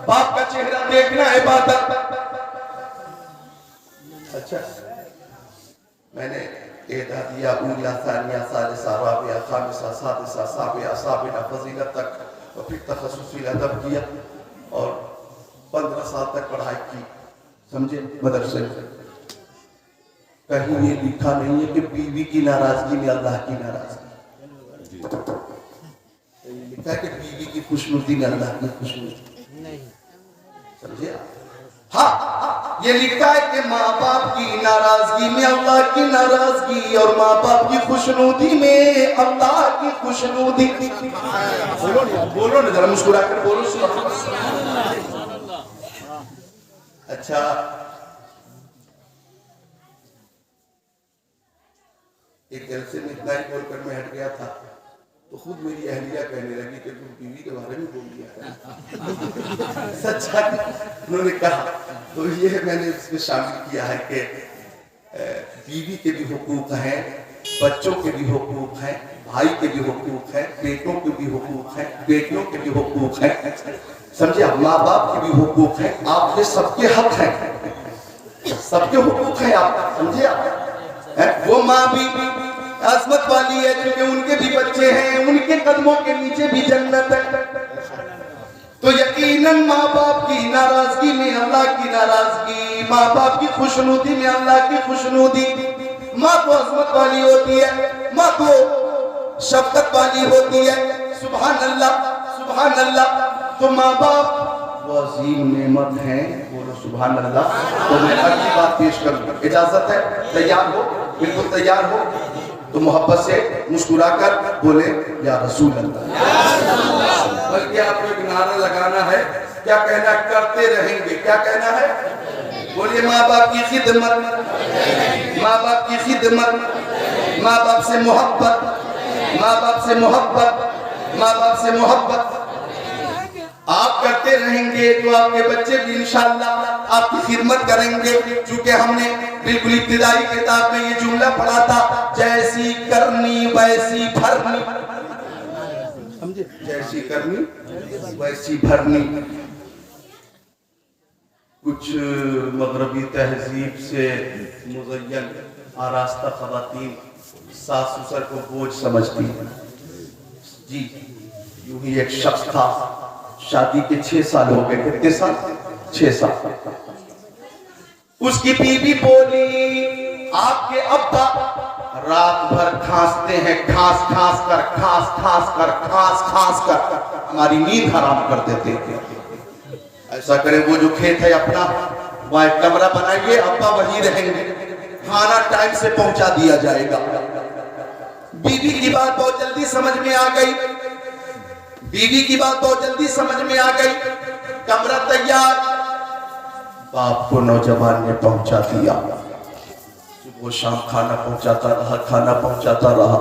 [SPEAKER 4] باپ کا چہرہ دیکھنا عبادت اچھا میں نے اعدادیہ اولیاء ثانیہ ثالثہ رابعہ خامسہ سادسہ سابعہ سابعہ فضیلت تک اور پھر تخصصی ادب کیا اور 15 سال تک پڑھائی کی سمجھے مدرسے میں کہیں یہ لکھا نہیں ہے کہ بیوی کی ناراضگی میں اللہ کی ناراضگی یہ لکھا ہے کہ بیوی کی خوشنودی میں اللہ کی خوشنودی سمجھے ہاں یہ لکھا ہے کہ ماں باپ کی ناراضگی میں اللہ کی ناراضگی اور ماں باپ کی خوشنودی میں اللہ کی خوشنودی بولو نا ذرا مسکرا کر بولو اچھا ایک جلسے میں اتنا ہی بول کر میں ہٹ گیا تھا تو خود میری اہلیہ کہنے لگی کہ تم بیوی کے بارے میں بول دیا سچا انہوں نے کہا تو یہ میں نے اس میں شامل کیا ہے کہ بیوی کے بھی حقوق ہیں بچوں کے بھی حقوق ہیں بھائی کے بھی حقوق ہیں بیٹوں کے بھی حقوق ہیں بیٹیوں کے بھی حقوق ہیں سمجھے ماں باپ کے بھی حقوق ہیں آپ کے سب کے حق ہیں سب کے حقوق ہیں آپ سمجھے وہ ماں بھی عظمت والی ہے کیونکہ ان کے بھی بچے ہیں ان کے قدموں کے نیچے بھی جنت ہے تو یقیناً ماں باپ کی ناراضگی میں اللہ کی ناراضگی ماں باپ کی خوشنودی میں اللہ کی خوشنودی ماں تو عظمت والی ہوتی ہے ماں تو شفقت والی ہوتی ہے سبحان اللہ تو ماں باپ وہ عظیم نعمت ہیں بولو سبحان اللہ تو میں اگلی بات پیش کروں اجازت ہے تیار ہو بالکل تیار ہو تو محبت سے مسکرا کر بولے یا رسول اللہ بلکہ آپ کو ایک نعرہ لگانا ہے کیا کہنا کرتے رہیں گے کیا کہنا ہے بولیے ماں باپ کی خدمت، ماں باپ کی خدمت، ماں باپ سے محبت، ماں باپ سے محبت، ماں باپ سے محبت آپ کرتے رہیں گے تو آپ کے بچے بھی انشاءاللہ آپ کی خدمت کریں گے. چونکہ ہم نے بالکل ابتدائی کتاب میں یہ جملہ پڑھا تھا، جیسی کرنی ویسی بھرنی، جیسی کرنی ویسی بھرنی. کچھ مغربی تہذیب سے مزین آراستہ خواتین ساس سسر کو بوجھ سمجھتی ہیں. جی یوں ہی ایک شخص تھا، شادی کے 6 سال ہو گئے. کتنے سال؟ 6 سال. اس کی بیوی بولی آپ کے ابا رات بھر کھانستے ہیں، کھانس کھانس کر، کھانس کھانس کر، کھانس کھانس کر ہماری نیند حرام کر دیتے ہیں. ایسا کریں وہ جو کھیت ہے اپنا وہاں ایک کمرہ بنائیے، ابا وہیں رہیں گے، کھانا ٹائم سے پہنچا دیا جائے گا. بیوی کی بات بہت جلدی سمجھ میں آ گئی، بیوی کی بات بہت جلدی سمجھ میں آ گئی. کمرہ تیار، باپ کو نوجوان نے پہنچا دیا. صبح شام کھانا پہنچاتا رہا، کھانا پہنچاتا رہا.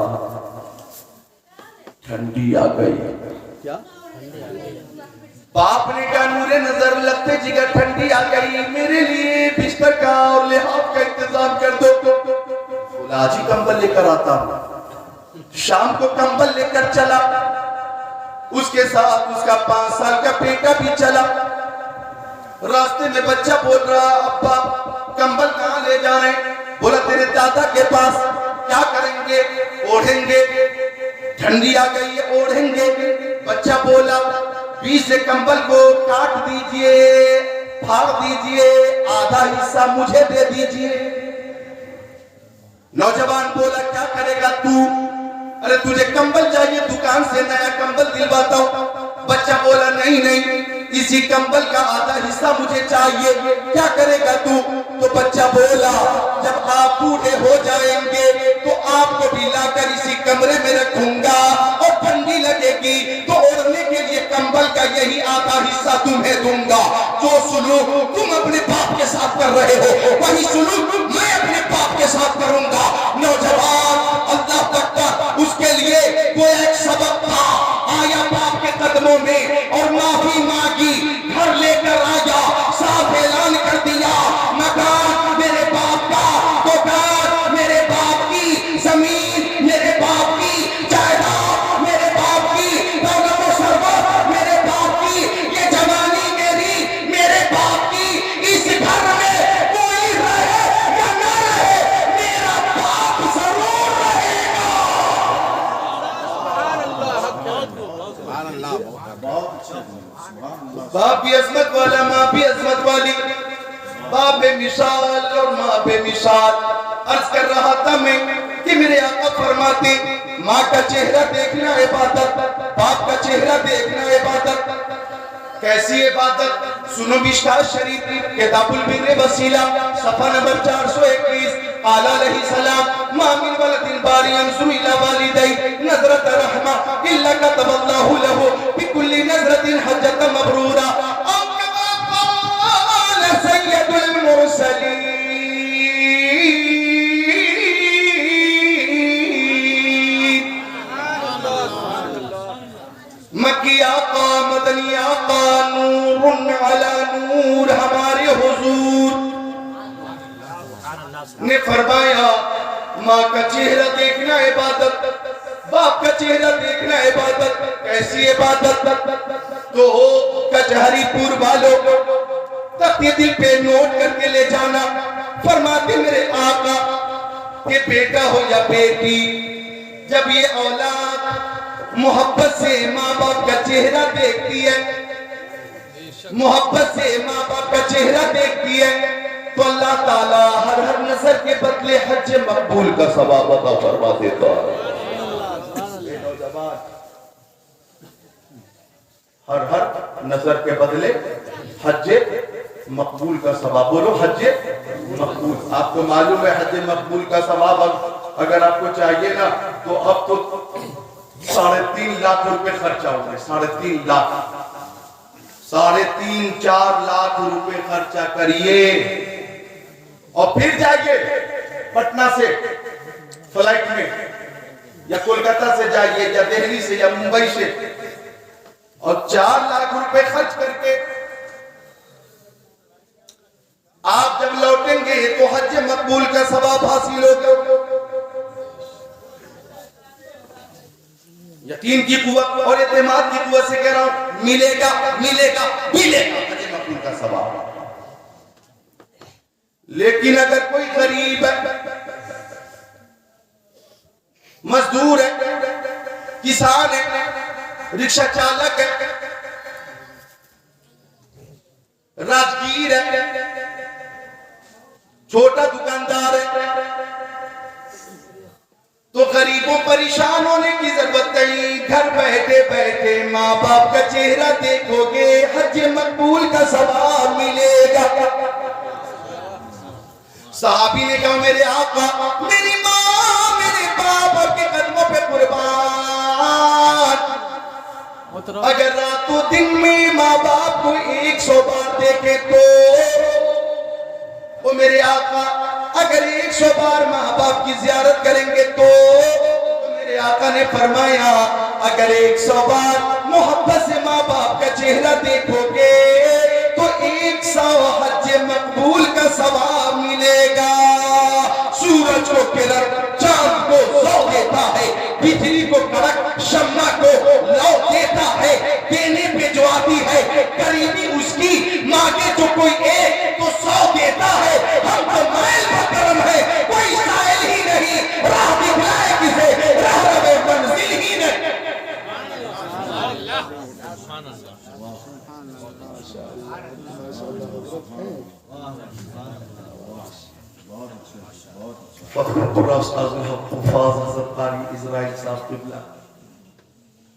[SPEAKER 4] ٹھنڈی آ گئی. باپ نے کہا نور نظر لگتے جگر ٹھنڈی آ گئی، میرے لیے بستر کا اور لحاف کا انتظام کر دو. بولا آج ہی کمبل لے کر آتا ہوں. شام کو کمبل لے کر چلا، اس کے ساتھ اس کا 5 سال کا بیٹا بھی چلا. راستے میں بچہ بول رہا ابا کمبل کہاں لے جا رہے ہیں؟ بولا تیرے دادا کے پاس. کیا کریں گے؟ اوڑھیں گے، ٹھنڈی آ گئی ہے اوڑھیں گے. بچہ بولا 20 سے کمبل کو کاٹ دیجئے، پھاڑ دیجئے، آدھا حصہ مجھے دے دیجئے. نوجوان بولا کیا کرے گا تو؟ ارے تجھے کمبل چاہیے، دکان سے نیا کمبل دلواتا ہوں. بچہ بولا نہیں نہیں، اسی کمبل کا آدھا حصہ مجھے چاہیے. کیا کرے گا تو؟ تو بچہ بولا جب آپ بوڑھے ہو جائیں گے تو آپ کو بھی لا کر اسی کمرے میں رکھوں گا، اور ٹھنڈی لگے گی تو اوڑھنے کے لیے کمبل کا یہی آدھا حصہ تمہیں دوں گا. جو سلوک تم اپنے باپ کے ساتھ کر رہے ہو وہی سلوک میں اپنے باپ کے ساتھ کروں گا. نوجوان اللہ تک اس کے لیے وہ ایک سبق تھا. آیا باپ کے قدموں میں اور معافی مانگی، گھر لے کر آیا، صاف اعلان کر دیا مکان میرے باپ کا، دکان میرے باپ کی، زمین میرے باپ کی، جائیداد میرے باپ کی، دولت و ثروت میرے باپ کی، یہ جوانی میری میرے باپ کی. اس گھر میں کوئی رہے یا نہ رہے میرا باپ ضرور رہے گا. باپ بھی عظمت والا، ماں بھی عظمت والی. باپ بے مثال اور ماں بے مثال. عرض کر رہا تھا میں کہ میرے آقا فرماتے ماں کا چہرہ دیکھنا عبادت، باپ کا چہرہ دیکھنا عبادت. کیسی عبادت؟ سنو مشکات شریف کتاب البر وسیلہ صفحہ نمبر 421. قال علیہ السلام ما من ولد بار ينظر الى والديه نظرة رحمة الا كتب الله له بكل نظرة حجة مبرورة. او كما قال سيد المرسلين مکی آقا مدنی آقا نور علی نور ہمارے حضور نے فرمایا ماں کا چہرہ دیکھنا عبادت، باپ کا چہرہ دیکھنا عبادت. کیسی عبادت؟ تو کچہری پور والوں تک یہ دل پہ نوٹ کر کے لے جانا. فرماتے میرے آقا کہ بیٹا ہو یا بیٹی، جب یہ اولاد محبت سے ماں باپ کا چہرہ دیکھتی ہے، محبت سے ماں باپ کا چہرہ دیکھتی ہے تو اللہ تعالیٰ ہر نظر کے بدلے حج مقبول کا ثواب عطا فرما دیتا ہے. ہر نظر کے بدلے حج مقبول کا ثواب. بولو حج مقبول. آپ کو معلوم ہے حج مقبول کا ثواب اگر آپ کو چاہیے نا تو اب تو 3.5 لاکھ روپے خرچہ ہو گئے. 3.5 لاکھ 4 لاکھ روپے خرچہ کریے. اور پھر جائیے پٹنہ سے فلائٹ میں یا کولکتہ سے جائیے یا دہلی سے یا ممبئی سے اور 4 لاکھ روپے خرچ کر کے آپ جب لوٹیں گے تو حج مقبول کا ثواب حاصل ہوگا. یقین کی قوت اور اعتماد کی قوت سے کہہ رہا ہوں ملے گا ملے گا ملے گا حج مقبول کا ثواب. لیکن اگر کوئی غریب ہے، مزدور ہے، کسان ہے، رکشہ چالک ہے، راجگیر ہے، چھوٹا دکاندار ہے، تو غریبوں پریشان ہونے کی ضرورت نہیں. گھر بیٹھے بیٹھے ماں باپ کا چہرہ دیکھو گے، حج مقبول کا ثواب ملے گا. صحابی نے کہا میرے آقا، میری ماں میرے باپ آپ کے قدموں پہ قربان، اگر رات و دن میں ماں باپ کو 100 بار دیکھے تو وہ میرے آقا اگر 100 بار ماں باپ کی زیارت کریں گے تو میرے آقا نے فرمایا اگر 100 بار محبت سے ماں باپ کا چہرہ دیکھو گے تو 100 حج مقبول کا ثواب ملے گا. سورج کو کرن چاند کو لو دیتا ہے، بجلی کو کڑک شمع کو لو دیتا ہے، دینے پہ جو آتی ہے قریبی اس کی مانگے تو کوئی ایک تو 100 دیتا ہے. ہم تو مائل بکرم ہے، کوئی سائل ہی نہیں، راہ دکھلائے کسے راہ رہے منزل ہی نہیں. فخر استاذ حفاظ حضرت قاری اسرائیل صاحب قبلہ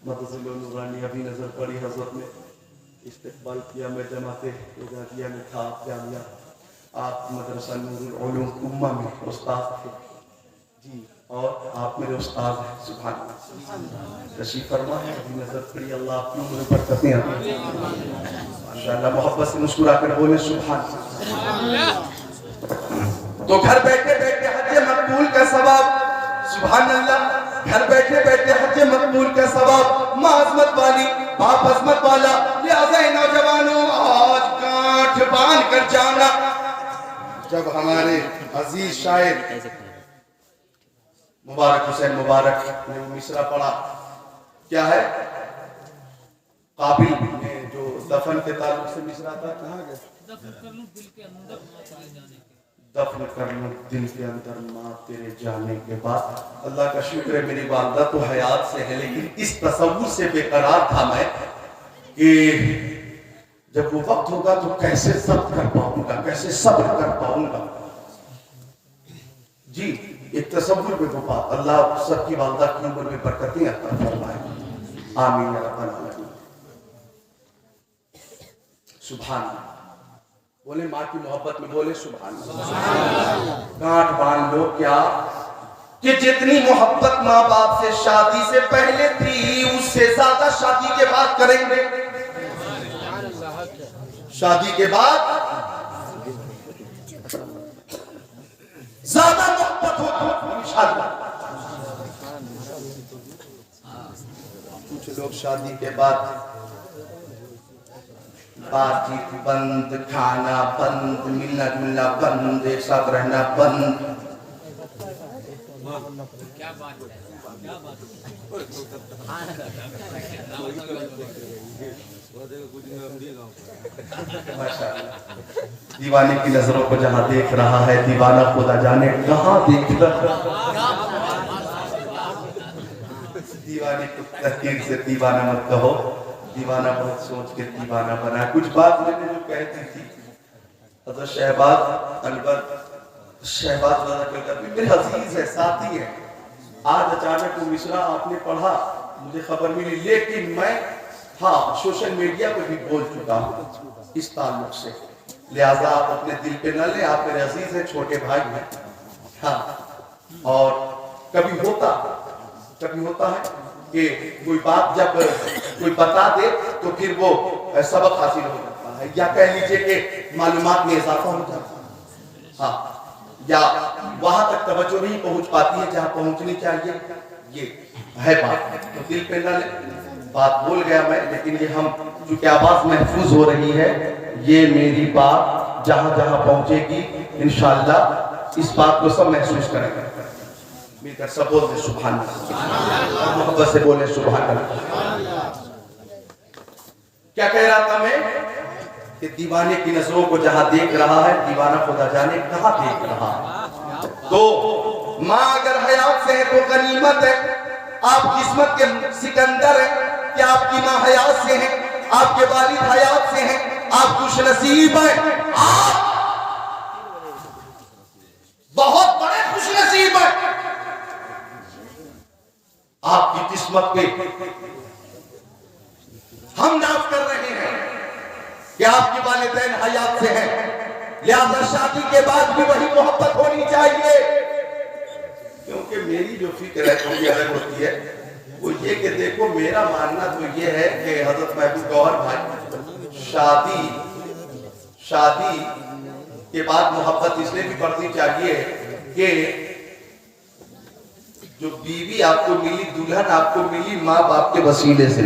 [SPEAKER 4] مدرسہ نورانی ابھی نظر پڑی حضرت نے استقبال کیا. میں جماعت اجازیہ میں تھا جامعہ، آپ مدرسہ نور العلوم امہ میں استاد تھے جی، اور آپ میرے استاد ہیں. سبحان اللہ، تشریف فرما ہے، ابھی نظر پڑی. اللہ آپ کی عمر برکتیں عطا ماشاءاللہ. محبت سے مسکرا کر بولے سبحان اللہ. تو گھر بیٹھے بیٹھے حج مقبول کا ثواب، سبحان اللہ، گھر بیٹھے بیٹھے حج مقبول کا ثواب. ماں عظمت والی، باپ عظمت والا، لہذا نوجوانوں آج گانٹھ باندھ کر جانا. جب ہمارے عزیز شاعر مبارک حسین مبارک نے وہ مصرع پڑھا، کیا ہے قابل نے جو دفن کے تعلق سے مصرع تھا، کہاں گئے؟ دفن کرنا دل کے اندر ماں تیرے جانے کے بعد. اللہ کا شکر ہے میری والدہ تو حیات سے ہے، لیکن اس تصور سے بے قرار تھا میں کہ جب وہ وقت ہوگا تو کیسے ضبط کر پاؤں گا، کیسے صبر کر پاؤں گا. جی ایک تصور میں وہ بات. اللہ سب کی والدہ کی عمر میں برکتیں عطا فرمائے، آمین یا رب العالمین. سبحان اللہ. بولے ماں کی محبت میں بولے سبحان اللہ. گانٹھ باندھ لو کیا کہ جتنی محبت ماں باپ سے شادی سے پہلے تھی اس سے زیادہ شادی کے بعد کریں گے. شادی کے بعد زیادہ محبت ہوگی انشاءاللہ. کچھ لوگ شادی کے بعد بات چیت بند، کھانا بند، ملنا جلنا بند، ایک ساتھ رہنا بند. دیوانے کی نظروں کو جہاں دیکھ رہا ہے دیوانہ خدا جانے کہاں دیکھ رہا. دیوانے کو تحقیر سے دیوانہ مت کہو، دیوانہ بہت سوچ کے دیوانہ بنا. کچھ بات میں نے جو کہتی تھی حضرت شہباز انور شہباز رضا کلکتی میرے عزیز ہے، ساتھی ہے. آج اچانک وہ مصرع آپ نے پڑھا مجھے خبر ملی، لیکن میں ہاں سوشل میڈیا پہ بھی بول چکا ہوں اس تعلق سے، لہذا آپ اپنے دل پہ نہ لیں. آپ میرے عزیز ہیں، چھوٹے بھائی ہیں. ہاں اور کبھی ہوتا ہے کہ کوئی بات جب کوئی بتا دے تو پھر وہ سبق حاصل ہو جاتا ہے، یا کہہ لیجئے کہ معلومات میں اضافہ ہو جاتا ہے. ہاں یا وہاں تک توجہ نہیں پہنچ پاتی ہے جہاں پہنچنی چاہیے. یہ ہے بات, تو دل پہ نہ لے. بات بول گیا میں, لیکن یہ ہم چونکہ آواز محفوظ ہو رہی ہے, یہ میری بات جہاں جہاں پہنچے گی انشاءاللہ اس بات کو سب محسوس کریں گے. مل کر سب بولتے سبحان اللہ, اور محبت سے بولے سبحان اللہ. کیا کہہ رہا تھا میں کہ دیوانے کی نظروں کو جہاں دیکھ رہا ہے, دیوانہ خدا جانے کہاں دیکھ رہا ہے. تو ماں اگر حیات سے ہے تو غنیمت ہے. آپ قسمت کے سکندر ہیں کہ آپ کی ماں حیات سے ہیں, آپ کے والد حیات سے ہیں, آپ خوش نصیب ہیں. آپ بہت بڑے خوش نصیب ہیں. آپ کی قسمت پہ ہم ناز کر رہے ہیں کہ آپ کے والدین حیات سے ہیں, لہذا شادی کے بعد بھی وہی محبت ہونی چاہیے. کیونکہ میری جو فکر ہے تھوڑی الگ ہوتی ہے, وہ یہ کہ دیکھو میرا ماننا تو یہ ہے کہ حضرت محبوب گوہر بھائی شادی کے بعد محبت اس لیے بھی بڑھنی چاہیے کہ جو بیوی آپ کو ملی, دلہن آپ کو ملی ماں باپ کے وسیلے سے,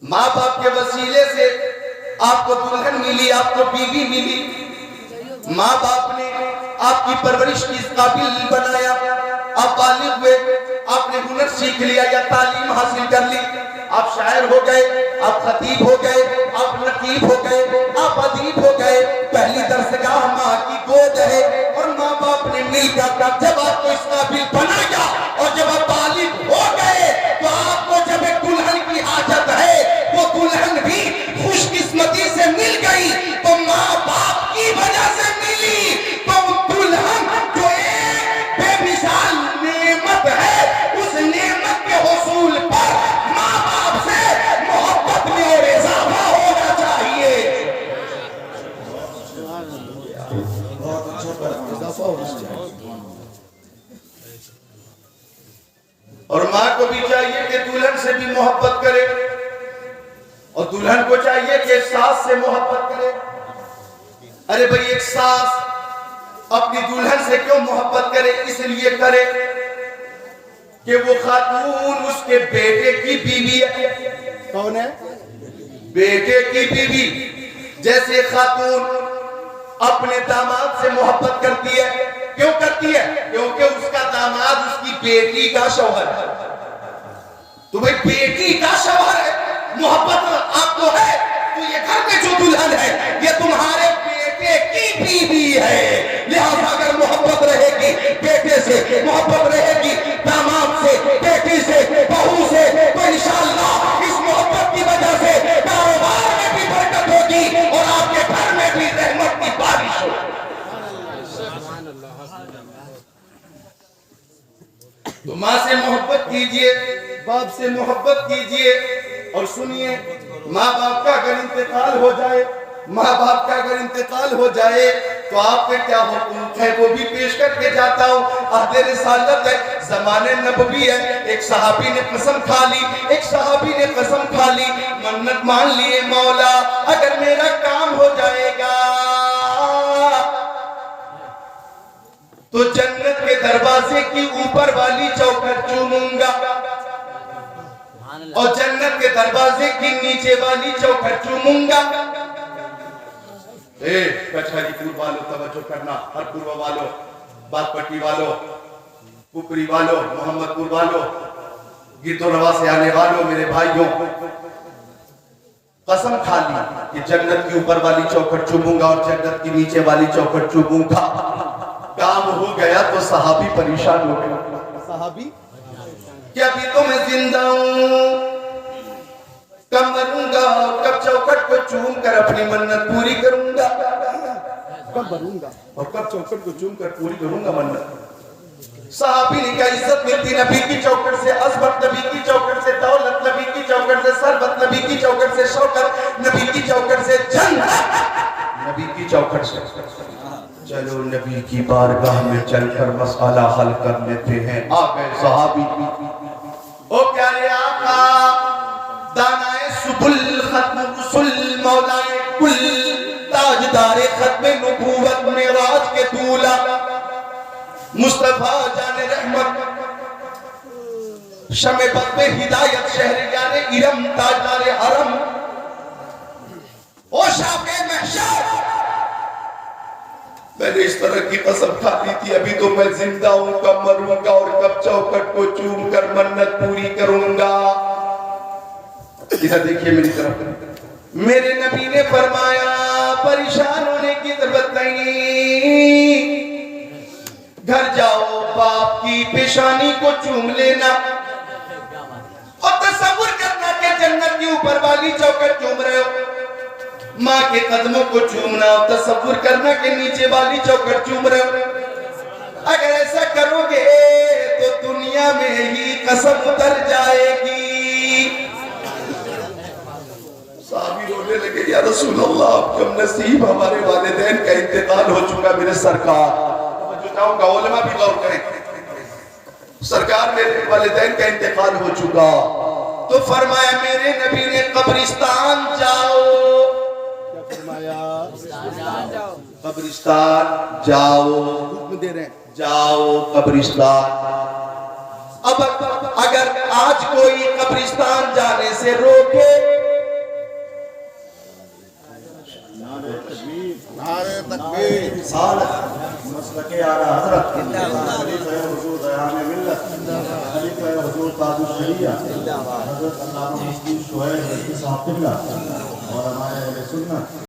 [SPEAKER 4] ماں باپ کے وسیلے سے آپ کو دلہن ملی, آپ کو بیوی ملی. ماں باپ نے آپ کی پرورش کی اس قابل بنایا, آپ بالغ ہوئے, آپ نے ہنر سیکھ لیا یا تعلیم حاصل کر لی, آپ شاعر ہو گئے, آپ خطیب ہو گئے, آپ نقیب ہو گئے, آپ ادیب ہو گئے. پہلی درسگاہ ماں کی گود ہے, اور ماں باپ نے مل کر جب آپ کو اس قابل بنایا اور جب آپ بالغ ہو گئے تو آپ کو جب ایک دلہن کی حاجت ہے, وہ دلہن بھی خوش قسمتی سے مل گئی تو ماں باپ کی وجہ سے ملی. تو دلہن جو ایک بے مثال نعمت ہے, اس نعمت کے حصول پر ماں باپ سے محبت میں اور اضافہ ہونا چاہیے. اور ماں کو بھی چاہیے کہ دلہن سے بھی محبت کرے, اور دلہن کو چاہیے کہ ساس سے محبت کرے. ارے بھئی ایک ساس اپنی دلہن سے کیوں محبت کرے؟ اس لیے کرے کہ وہ خاتون اس کے بیٹے کی بیوی ہے. کون ہے؟ بیٹے کی بیوی. جیسے خاتون اپنے داماد سے محبت کرتی ہے, کیوں کرتی ہے؟ کیونکہ اس کا داماد اس کی بیٹی کا شوہر ہے. تو بھئی بیٹی کا شوہر ہے, محبت آپ کو ہے, تو یہ گھر میں جو دلہن ہے یہ تمہارے بیٹے کی بیوی ہے. لہذا اگر محبت رہے گی بیٹے سے, محبت رہے گی داماد سے, بیٹی سے, بہو سے, تو انشاءاللہ اس محبت کی وجہ سے کاروبار میں بھی برکت ہوگی اور آپ کے گھر میں بھی رحمت کی بارش ہوگی. تو ماں سے محبت کیجئے, باپ سے محبت کیجئے. اور سنیے, ماں باپ کا اگر انتقال ہو جائے, ماں باپ کا اگر انتقال ہو جائے تو آپ پہ کیا حقوق ہے وہ بھی پیش کر کے جاتا ہوں. عہد رسالت ہے, زمانے نبوی ہے. ایک صحابی نے قسم کھا لی, منت مان لیے, مولا اگر میرا کام ہو جائے گا تو جنت کے دروازے کی اوپر والی چوکھٹ چوموں گا, اور جنت کے دروازے کی نیچے والی چوکھٹ چوموں گا. کچھلی پور والو توجہ کرنا, ہر پور والو, بات پٹی والو, پپری والو, محمد پور والو, گرد و روا سے آنے والو, میرے بھائیوں, قسم کھا لی کہ جنت کی اوپر والی چوکھٹ چوموں گا اور جنت کی نیچے والی چوکھٹ چوموں گا. کام ہو گیا تو صحابی پریشان ہو گیا. صحابی کہ ابھی تو میں زندہ ہوں, کب مروں گا اور کب چوکھٹ کو چوم کر اپنی منت پوری کروں گا, کب مروں گا اور کب چوکھٹ کو چوم کر پوری کروں گا منت. صحابی نے کہا عزت ملتی نبی کی چوکھٹ سے, عظمت نبی کی چوکھٹ سے, دولت نبی کی چوکھٹ سے, ثروت نبی کی چوکھٹ سے, شوکت نبی کی چوکھٹ سے, جنت نبی کی چوکھٹ سے. چلو نبی کی بارگاہ میں چل کر مسئلہ حل کر لیتے ہیں. آ گئے صحابی, او پیارے آقا, دانائے سبل ختم رسل, مولائے کل, تاجدار ختم نبوت,
[SPEAKER 1] مصطفیٰ جان رحمت شمع بد ہدایت شہریان ارم تاجدار حرم او شافع محشر
[SPEAKER 4] میں نے اس طرح کی قسم کھا لی تھی ابھی تو میں زندہ ہوں کب مروں گا اور کب چوکٹ کو چوم کر منت پوری کروں گا. ادھر دیکھیے میری طرف.
[SPEAKER 1] میرے نبی نے فرمایا پریشان ہونے کی ضرورت نہیں, گھر جاؤ باپ کی پیشانی کو چوم لینا اور تصور کرنا کہ جنت کی اوپر والی چوکٹ چوم رہے ہو, ماں کے قدموں کو چومنا اور تصور کرنا کہ نیچے والی چوکٹ چوم رہے ہو. اگر ایسا کرو گے تو دنیا میں ہی قسم اتر جائے گی.
[SPEAKER 4] صحابی رونے لگے یا رسول اللہ آپ کم نصیب ہمارے والدین کا انتقال ہو چکا میرے سرکار. جو چاہوں گا علماء بھی غور کریں, سرکار میرے والدین کا انتقال ہو چکا.
[SPEAKER 1] تو فرمایا میرے نبی نے قبرستان جاؤ,
[SPEAKER 4] قبرستان جاؤ, جاؤ قبرستان.
[SPEAKER 1] اب اگر آج کوئی قبرستان جانے سے روکے
[SPEAKER 3] نعرہ تکبیر
[SPEAKER 2] رسالت مسلک اعلیٰ حضرت خلیفہ حضور ایام ملت خلیفہ حضور تاج الشریعہ حضرت علامہ مفتی شعیب صاحب قبلہ اور ہمارے اہل سنت